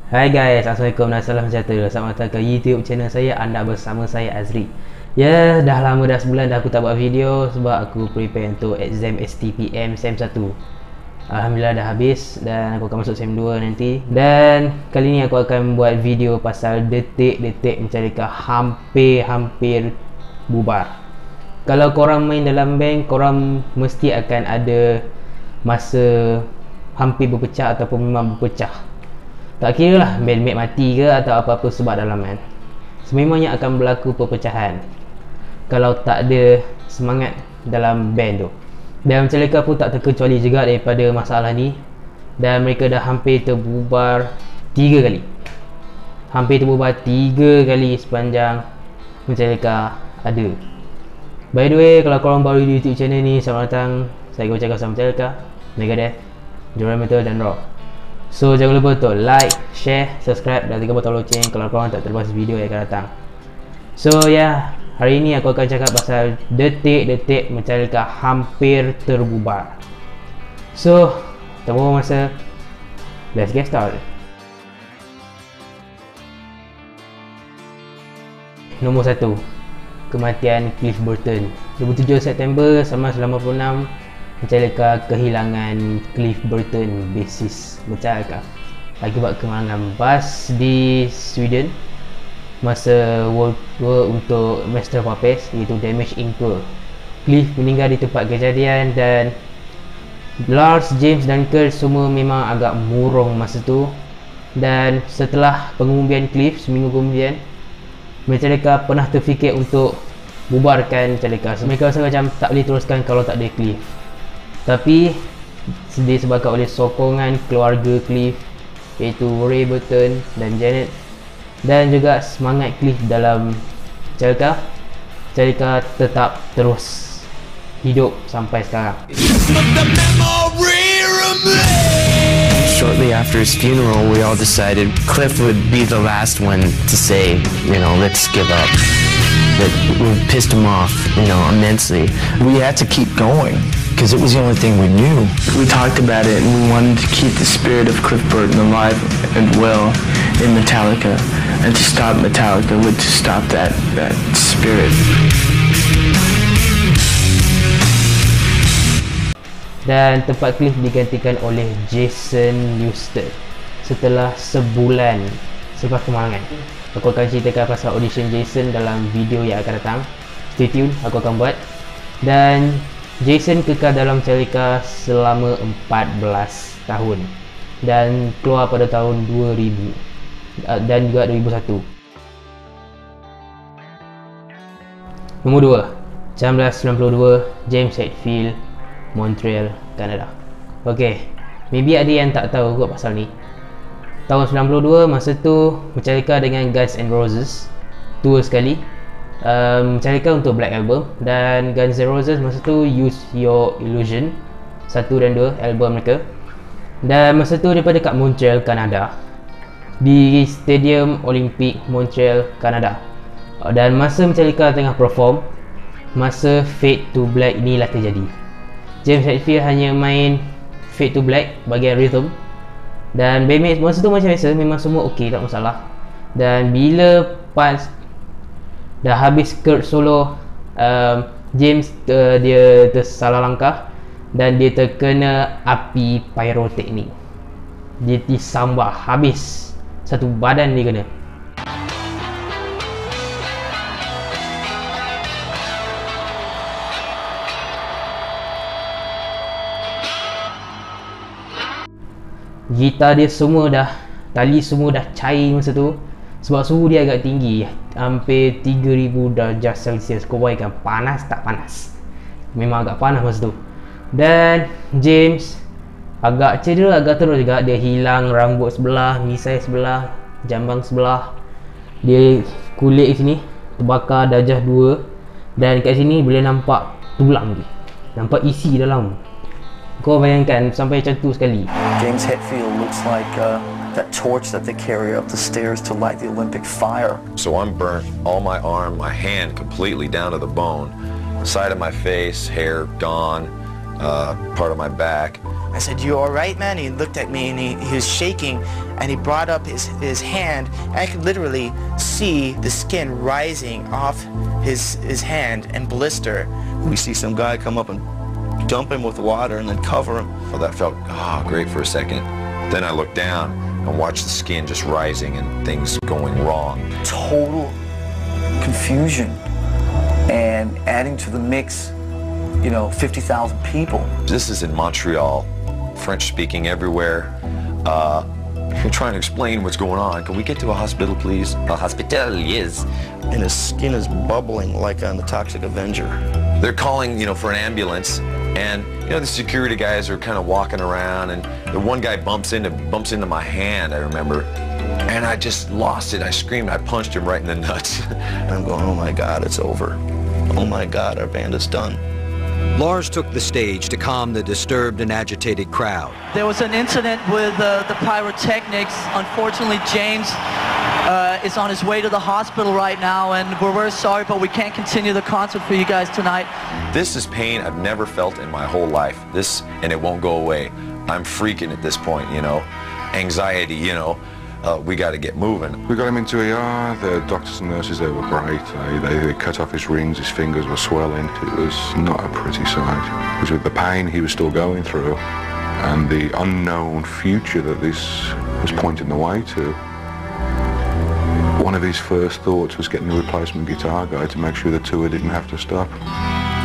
Hai guys, Assalamualaikum dan salam sejahtera. Selamat datang ke YouTube channel saya. Anda bersama saya Azri. Ya, dah lama dah sebulan dah aku tak buat video sebab aku prepare untuk exam STPM SEM 1. Alhamdulillah dah habis dan aku akan masuk SEM 2 nanti. Dan kali ni aku akan buat video pasal detik-detik mencarikan hampir bubar. Kalau korang main dalam bank, korang mesti akan ada masa hampir berpecah ataupun memang berpecah. Tak kira lah bandmate mati ke atau apa-apa sebab dalaman, sememangnya akan berlaku perpecahan kalau tak ada semangat dalam band tu. Dan Metallica pun tak terkecuali juga daripada masalah ni, dan mereka dah hampir terbubar 3 kali. Hampir terbubar 3 kali sepanjang Metallica ada. By the way, kalau korang baru di YouTube channel ni, selamat datang. Saya akan cakap pasal Metallica, Megadeth, Joran Metal dan Rock. So jangan lupa untuk like, share, subscribe dan tekan butang loceng kalau korang tak terlepas video yang akan datang. So ya, hari ini aku akan cakap pasal detik-detik Metallica hampir terbubar. So, tak buang masa, let's get started. Nombor 1, kematian Cliff Burton. 27 September 1986, Metallica kehilangan Cliff Burton, bassist Metallica, akibat kemalangan bas di Sweden masa World Tour untuk Master of Puppets, iaitu Damage Inc. Tour. Cliff meninggal di tempat kejadian dan Lars, James dan Kurt semua memang agak murung masa tu. Dan setelah pengumuman Cliff, seminggu kemudian, Metallica pernah terfikir untuk bubarkan Metallica. Mereka rasa macam tak boleh teruskan kalau tak ada Cliff. Tapi disebabkan oleh sokongan keluarga Cliff, iaitu Ray Burton dan Janet, dan juga semangat Cliff dalam Metallica, Metallica tetap terus hidup sampai sekarang. Shortly after his funeral, we all decided Cliff would be the last one to say, let's give up. That pissed him off, immensely. We had to keep going because it was the only thing we knew. We talked about it and we wanted to keep the spirit of Cliff Burton alive and well in Metallica, and to stop Metallica would to stop that spirit. Dan tempat Cliff digantikan oleh Jason Newsted setelah sebulan selepas kemalangan. Aku akan ceritakan pasal audition Jason dalam video yang akan datang. Stay tune, aku akan buat. Dan Jason kekal dalam Metallica selama 14 tahun dan keluar pada tahun 2000 dan juga 2001. Nombor 2, 1992, James Hetfield, Montreal, Canada. Ok, maybe ada yang tak tahu kot pasal ni. Tahun 92, masa tu Metallica dengan Guns N' Roses tour sekali. Metallica untuk Black Album, dan Guns N' Roses masa tu Use Your Illusion 1 dan 2 album mereka. Dan masa tu daripada kat Montreal, Canada, di Stadium Olympic Montreal, Canada. Dan masa Metallica tengah perform, masa Fade to Black inilah terjadi. James Hetfield hanya main Fade to Black bahagian rhythm, dan bandmate masa tu macam biasa, memang semua ok, tak masalah. Dan bila pas dah habis Kurt solo, James dia tersalah langkah dan dia terkena api pyroteknik. Dia disambar habis, satu badan dia kena. Gitar dia semua dah, tali semua dah cair masa tu, sebab suhu dia agak tinggi, hampir 3000 darjah Celsius. Kau bayangkan panas tak panas, memang agak panas masa tu. Dan James agak cedera, agak teruk juga. Dia hilang rambut sebelah, misai sebelah, jambang sebelah. Dia kulit sini terbakar darjah 2, dan kat sini boleh nampak tulang dia, nampak isi dalam. Kau bayangkan sampai macam tu sekali. James Hetfield looks like that torch that they carry up the stairs to light the Olympic fire. So I'm burnt, all my arm, my hand completely down to the bone. The side of my face, hair gone, part of my back. I said, "You all right, man?" He looked at me and he was shaking, and he brought up his hand, and I could literally see the skin rising off his hand and blister. We see some guy come up and dump him with water and then cover him. Well, that felt great for a second. Then I looked down and watched the skin just rising and things going wrong. Total confusion, and adding to the mix, 50,000 people. This is in Montreal, French speaking everywhere. You're trying to explain what's going on. Can we get to a hospital, please? A hospital, yes. And his skin is bubbling like on the Toxic Avenger. They're calling, for an ambulance, and the security guys are kind of walking around, and the one guy bumps into my hand, I remember, and I just lost it. I screamed, I punched him right in the nuts. And I'm going, oh my God, it's over. Oh my God, our band is done. Lars took the stage to calm the disturbed and agitated crowd. There was an incident with the pyrotechnics. Unfortunately, James is on his way to the hospital right now, and we're very sorry, but we can't continue the concert for you guys tonight. This is pain I've never felt in my whole life. And it won't go away. I'm freaking at this point, Anxiety, we got to get moving. We got him into ER. The doctors and nurses there were great. They cut off his rings, his fingers were swelling. It was not a pretty sight. Because with the pain he was still going through and the unknown future that this was pointing the way to, one of his first thoughts was getting a replacement guitar guy to make sure the tour didn't have to stop.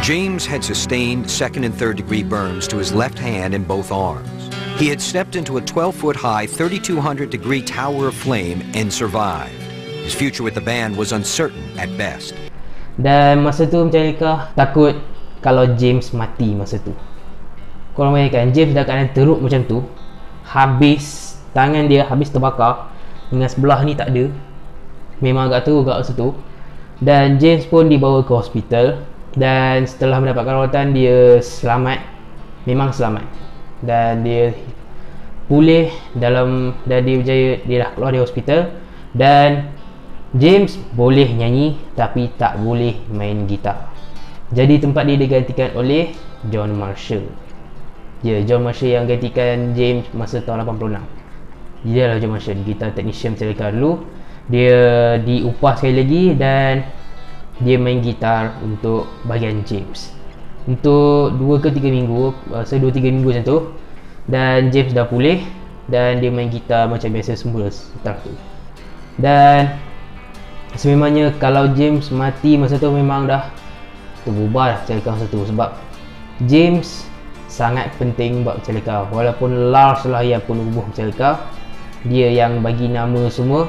James had sustained second and third degree burns to his left hand and both arms. He had stepped into a 12-foot-high, 3,200-degree tower of flame and survived. His future with the band was uncertain at best. Dan masa tu Metallica takut kalau James mati masa tu. Korang bayangkan, James dah keadaan teruk macam tu, habis, tangan dia habis terbakar, dengan sebelah ni tak ada. Memang agak teruk kat masa tu. Dan James pun dibawa ke hospital, dan setelah mendapatkan rawatan dia selamat, memang selamat. Dan dia pulih dan dia berjaya, dia dah keluar dari hospital. Dan James boleh nyanyi tapi tak boleh main gitar. Jadi tempat dia digantikan oleh John Marshall. John Marshall yang gantikan James masa tahun 86. Dia lah John Marshall, gitar technician Metallica dulu. Dia diupah sekali lagi dan dia main gitar untuk bahagian James untuk 2 ke 3 minggu, 2-3 minggu macam tu. Dan James dah pulih dan dia main gitar macam biasa semula setelah tu. Dan sememangnya kalau James mati masa tu memang dah terbubar Metallica masa tu, sebab James sangat penting buat Metallica. Walaupun Lars lah yang penubuh Metallica, dia yang bagi nama semua,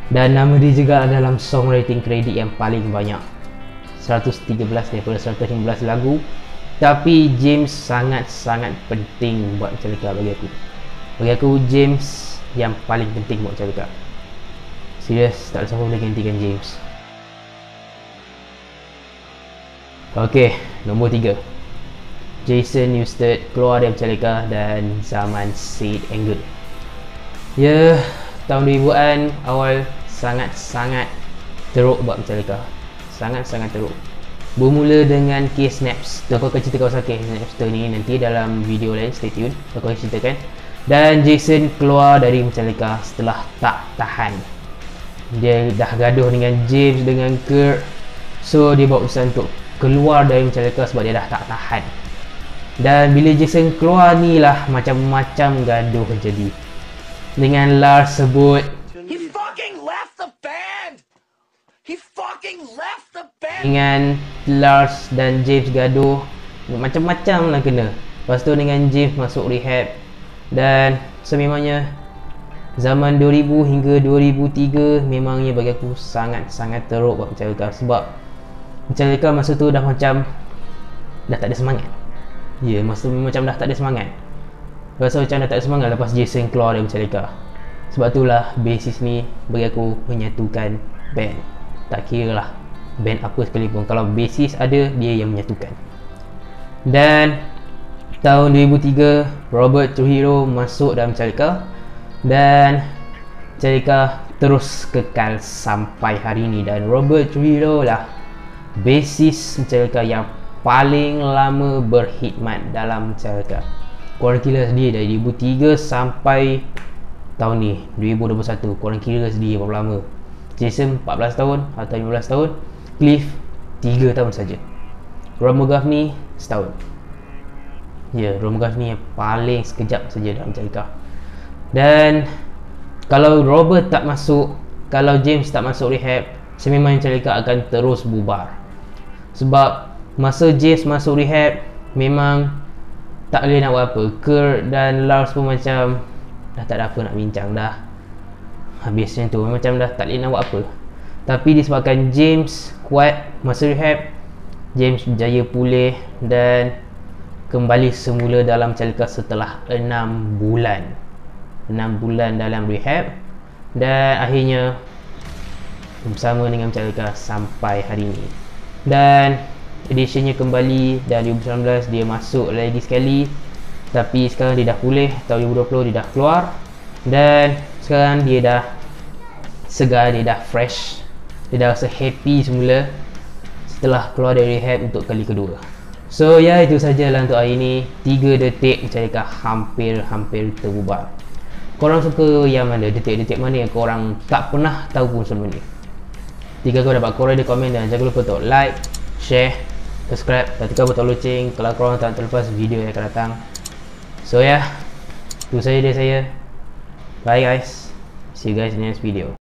dan nama dia juga dalam songwriting kredit yang paling banyak, 113 daripada 115 lagu. Tapi James sangat-sangat penting buat Metallica bagi aku. Bagi aku James yang paling penting buat Metallica. Serius, tak ada siapa boleh gantikan James. Ok, nombor 3, Jason Newsted keluar dari Metallica dan zaman Sid Angle. Tahun 2000-an awal sangat-sangat teruk buat Metallica. Sangat-sangat teruk. Bermula dengan Case Snaps. Aku akan ceritakan pasal Case Snaps ni nanti dalam video lain, stay tune. Aku akan ceritakan. Dan Jason keluar dari Metallica setelah tak tahan. Dia dah gaduh dengan James, dengan Kurt. So dia buat usaha untuk keluar dari Metallica sebab dia dah tak tahan. Dan bila Jason keluar ni lah macam-macam gaduh jadi. Dengan Lars sebut, He fucking left the band! He fucking left the band! Dengan Lars dan James gaduh, macam-macam lah kena. Lepas tu dengan James masuk rehab. Dan sememangnya zaman 2000 hingga 2003 memangnya bagi aku sangat-sangat teruk buat Metallica. Sebab Metallica masa tu dah macam dah tak ada semangat. Masa macam dah tak ada semangat. Rasa macam dah tak ada semangat lepas Jason keluar dari Metallica. Sebab itulah bassist ni bagi aku menyatukan band. Tak kira lah band apa sekalipun, kalau bassist ada, dia yang menyatukan. Dan tahun 2003 Robert Trujillo masuk dalam Metallica. Dan Metallica terus kekal sampai hari ini. Dan Robert Trujillo lah bassist Metallica yang paling lama berkhidmat dalam Metallica. Korang kira sendiri dari 2003 sampai tahun ni 2021, korang kira sendiri berapa lama. Jason 14 tahun atau 15 tahun, Cliff 3 tahun saja, Ron McGovney setahun. Ya, Ron McGovney yang paling sekejap saja dalam Metallica. Dan kalau Robert tak masuk, kalau James tak masuk rehab, sememang Metallica akan terus bubar. Sebab masa James masuk rehab, memang tak boleh nak buat apa. Kurt dan Lars pun macam dah tak ada apa nak bincang dah. Habis macam tu, macam dah tak boleh nak buat apa. Tapi disebabkan James kuat masa rehab, James berjaya pulih dan kembali semula dalam Metallica setelah 6 bulan. 6 bulan dalam rehab, dan akhirnya bersama dengan Metallica sampai hari ini. Dan editionnya kembali, dan 2019 dia masuk lagi sekali. Tapi sekarang dia dah pulih, tahun 2020 dia dah keluar, dan sekarang dia dah segar, dia dah fresh, dia dah rasa happy semula setelah keluar dari rehab untuk kali kedua. So ya, itu sajalah untuk hari ini. 3 detik Metallica hampir terbubar. Korang suka yang mana? Detik-detik mana yang korang tak pernah tahu pun sebelum ni? Jika kau dapat, korang di komen, dan jangan lupa untuk like, share, subscribe dan tekan butang loceng kalau korang tak terlepas video yang akan datang. So ya, itu saja dari saya. Bye guys, see you guys in the next video.